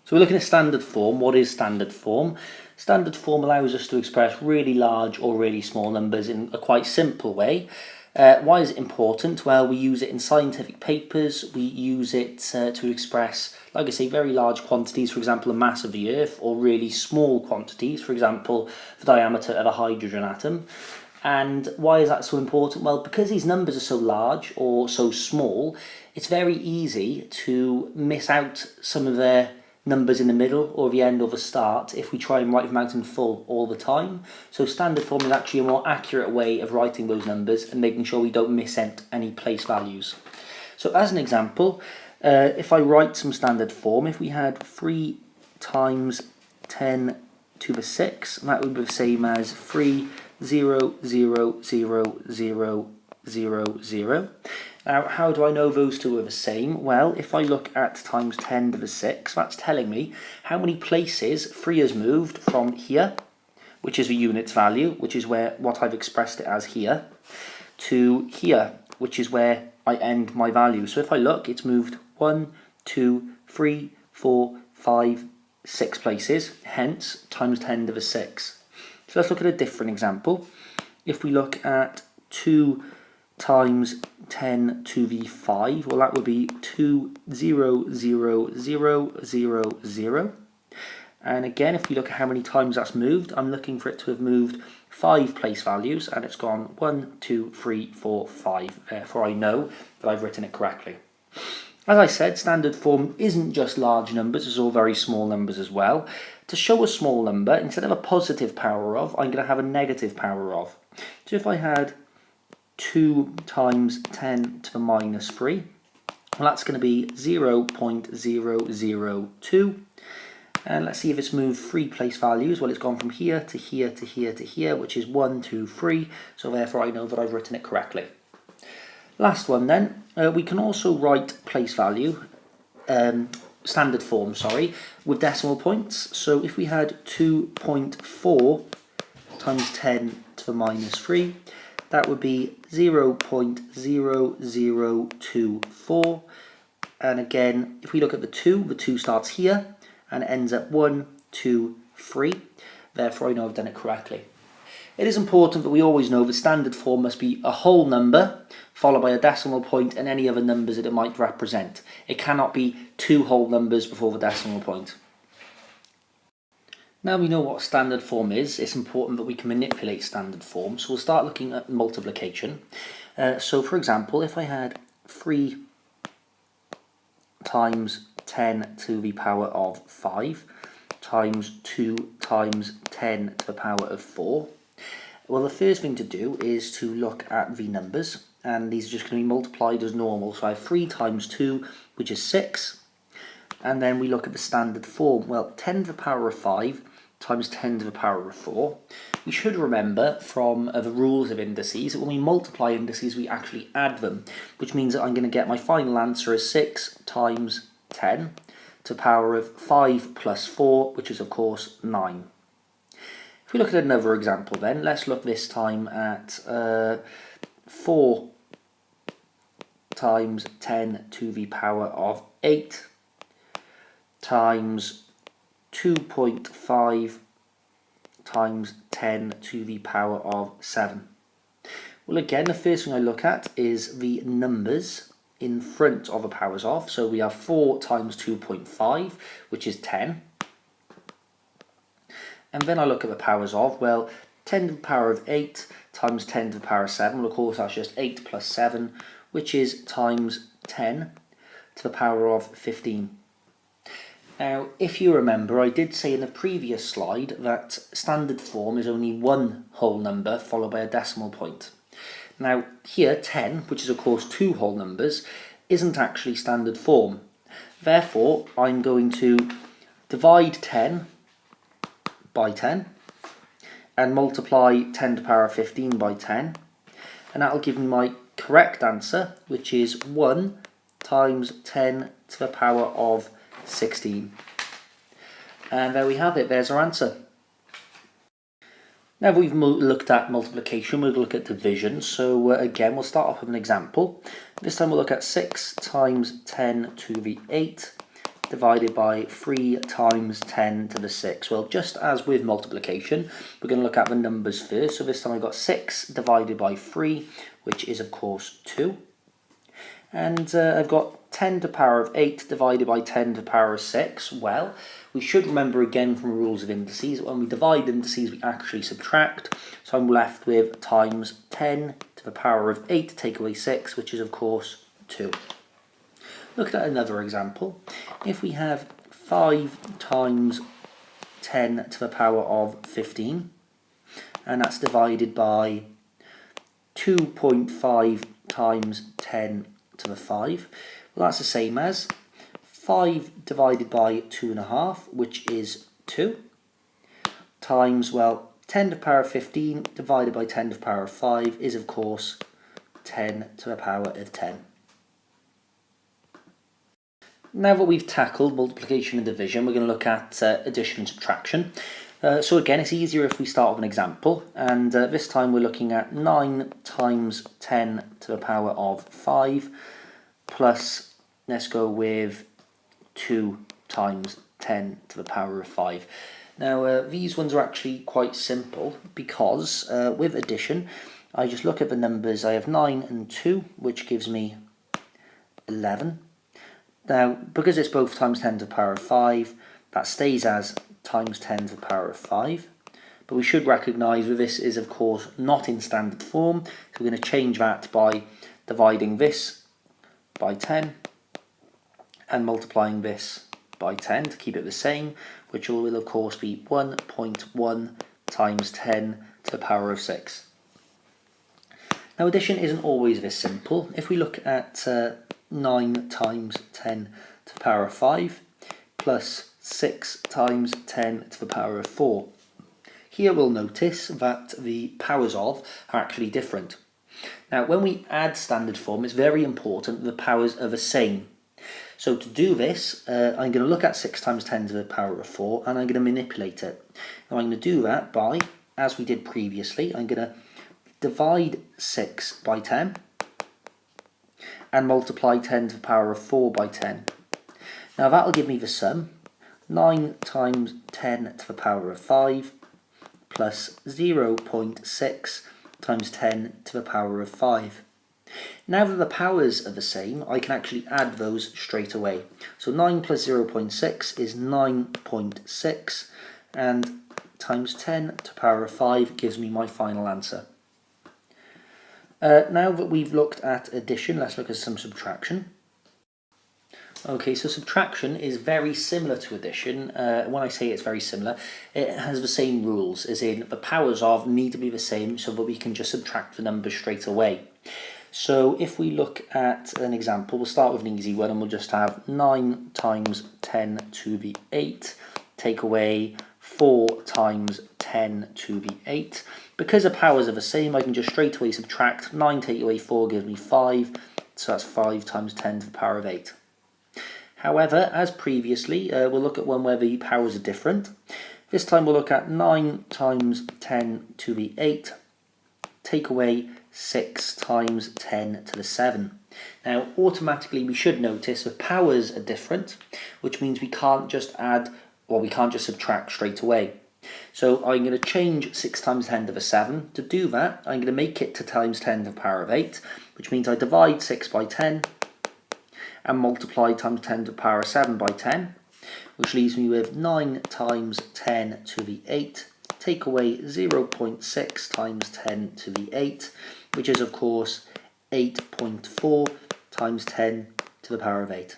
So we're looking at standard form. What is standard form? Standard form allows us to express really large or really small numbers in a quite simple way. Why is it important? Well, we use it in scientific papers. We use it to express, like I say, very large quantities, for example, the mass of the Earth, or really small quantities, for example, the diameter of a hydrogen atom. And why is that so important? Well, because these numbers are so large or so small, it's very easy to miss out some of their numbers in the middle or the end or the start if we try and write them out in full all the time. So standard form is actually a more accurate way of writing those numbers and making sure we don't miss out any place values. So as an example, if I write some standard form, if we had 3 times 10 to the 6, that would be the same as 3, 0, 0, 0, 0, 0, 0. Now, how do I know those two are the same? Well, if I look at times 10 to the 6, that's telling me how many places 3 has moved from here, which is the units value, which is where what I've expressed it as here, to here, which is where I end my value. So if I look, it's moved 1, 2, 3, 4, 5, 6 places, hence times 10 to the 6. So let's look at a different example. If we look at 2 times 10 to the 5, well, that would be 2, 0, 0, 0, 0, 0. And again, if we look at how many times that's moved, I'm looking for it to have moved 5 place values, and it's gone 1, 2, 3, 4, 5. Therefore, I know that I've written it correctly. As I said, standard form isn't just large numbers, it's all very small numbers as well. To show a small number, instead of a positive power of, I'm going to have a negative power of. So if I had 2 times 10 to the minus 3, well, that's going to be 0.002. And let's see if it's moved 3 place values. Well, it's gone from here to here to here to here, which is 1, 2, 3. So therefore I know that I've written it correctly. Last one then, we can also write place value, standard form, with decimal points. So if we had 2.4 times 10 to the minus 3, that would be 0.0024. And again, if we look at the 2 starts here and ends at 1, 2, 3. Therefore I know I've done it correctly. It is important that we always know the standard form must be a whole number followed by a decimal point and any other numbers that it might represent. It cannot be 2 whole numbers before the decimal point. Now we know what standard form is, it's important that we can manipulate standard form. So we'll start looking at multiplication. So for example, if I had 3 times 10 to the power of 5 times 2 times 10 to the power of 4, well, the first thing to do is to look at the numbers, and these are just going to be multiplied as normal. So I have 3 times 2, which is 6, and then we look at the standard form. Well, 10 to the power of 5 times 10 to the power of 4. We should remember from the rules of indices that when we multiply indices, we actually add them, which means that I'm going to get my final answer as 6 times 10 to the power of 5 plus 4, which is of course 9. If we look at another example then, let's look this time at 4 times 10 to the power of 8 times 2.5 times 10 to the power of 7. Well, again, the first thing I look at is the numbers in front of the powers of. So we have 4 times 2.5, which is 10. And then I look at the powers of, well, 10 to the power of 8 times 10 to the power of 7. Well, of course, that's just 8 plus 7, which is times 10 to the power of 15. Now, if you remember, I did say in the previous slide that standard form is only one whole number followed by a decimal point. Now, here, 10, which is of course 2 whole numbers, isn't actually standard form. Therefore, I'm going to divide 10 by 10 and multiply 10 to the power of 15 by 10, and that will give me my correct answer, which is 1 times 10 to the power of 16. And there we have it, there's our answer. Now that we've looked at multiplication, we'll look at division. So again, we'll start off with an example. This time we'll look at 6 times 10 to the 8 divided by 3 times 10 to the 6. Well, just as with multiplication, we're going to look at the numbers first. So this time I've got 6 divided by 3, which is of course 2. And I've got 10 to the power of 8 divided by 10 to the power of 6. Well, we should remember again from rules of indices, when we divide indices we actually subtract. So I'm left with times 10 to the power of 8 take away 6, which is of course 2. Look at another example. If we have 5 times 10 to the power of 15, and that's divided by 2.5 times 10 to the 5, well, that's the same as 5 divided by 2.5, which is 2, times, well, 10 to the power of 15 divided by 10 to the power of 5 is of course 10 to the power of 10. Now that we've tackled multiplication and division, we're going to look at addition and subtraction. So again, it's easier if we start with an example, and this time we're looking at 9 times 10 to the power of 5 plus, let's go with 2 times 10 to the power of 5. Now these ones are actually quite simple because with addition I just look at the numbers. I have 9 and 2, which gives me 11. Now because it's both times 10 to the power of 5, that stays as times 10 to the power of 5. But we should recognise that this is of course not in standard form, so we're going to change that by dividing this by 10 and multiplying this by 10 to keep it the same, which will of course be 1.1 times 10 to the power of 6. Now addition isn't always this simple. If we look at 9 times 10 to the power of 5 plus 6 times 10 to the power of 4. Here we'll notice that the powers of are actually different. Now when we add standard form, it's very important that the powers are the same. So to do this, I'm going to look at 6 times 10 to the power of 4 and I'm going to manipulate it. Now I'm going to do that by, as we did previously, I'm going to divide 6 by 10 and multiply 10 to the power of 4 by 10. Now that will give me the sum, 9 times 10 to the power of 5 plus 0.6 times 10 to the power of 5. Now that the powers are the same, I can actually add those straight away. So 9 plus 0.6 is 9.6, and times 10 to the power of 5 gives me my final answer. Now that we've looked at addition, let's look at some subtraction. Okay, so subtraction is very similar to addition. When I say it's very similar, it has the same rules, as in the powers of need to be the same so that we can just subtract the numbers straight away. So if we look at an example, we'll start with an easy one and we'll just have 9 times 10 to the 8 take away 4 times 10 to the 8. Because the powers are the same, I can just straight away subtract. 9 take away 4 gives me 5, so that's 5 times 10 to the power of 8. However, as previously, we'll look at one where the powers are different. This time we'll look at 9 times 10 to the 8 take away 6 times 10 to the 7. Now automatically we should notice the powers are different, which means we can't just add, or we can't just subtract straight away. So I'm going to change 6 times 10 to the 7. To do that, I'm going to make it to times 10 to the power of 8, which means I divide 6 by 10 and multiply times 10 to the power of 7 by 10, which leaves me with 9 times 10 to the 8, take away 0.6 times 10 to the 8, which is of course 8.4 times 10 to the power of 8.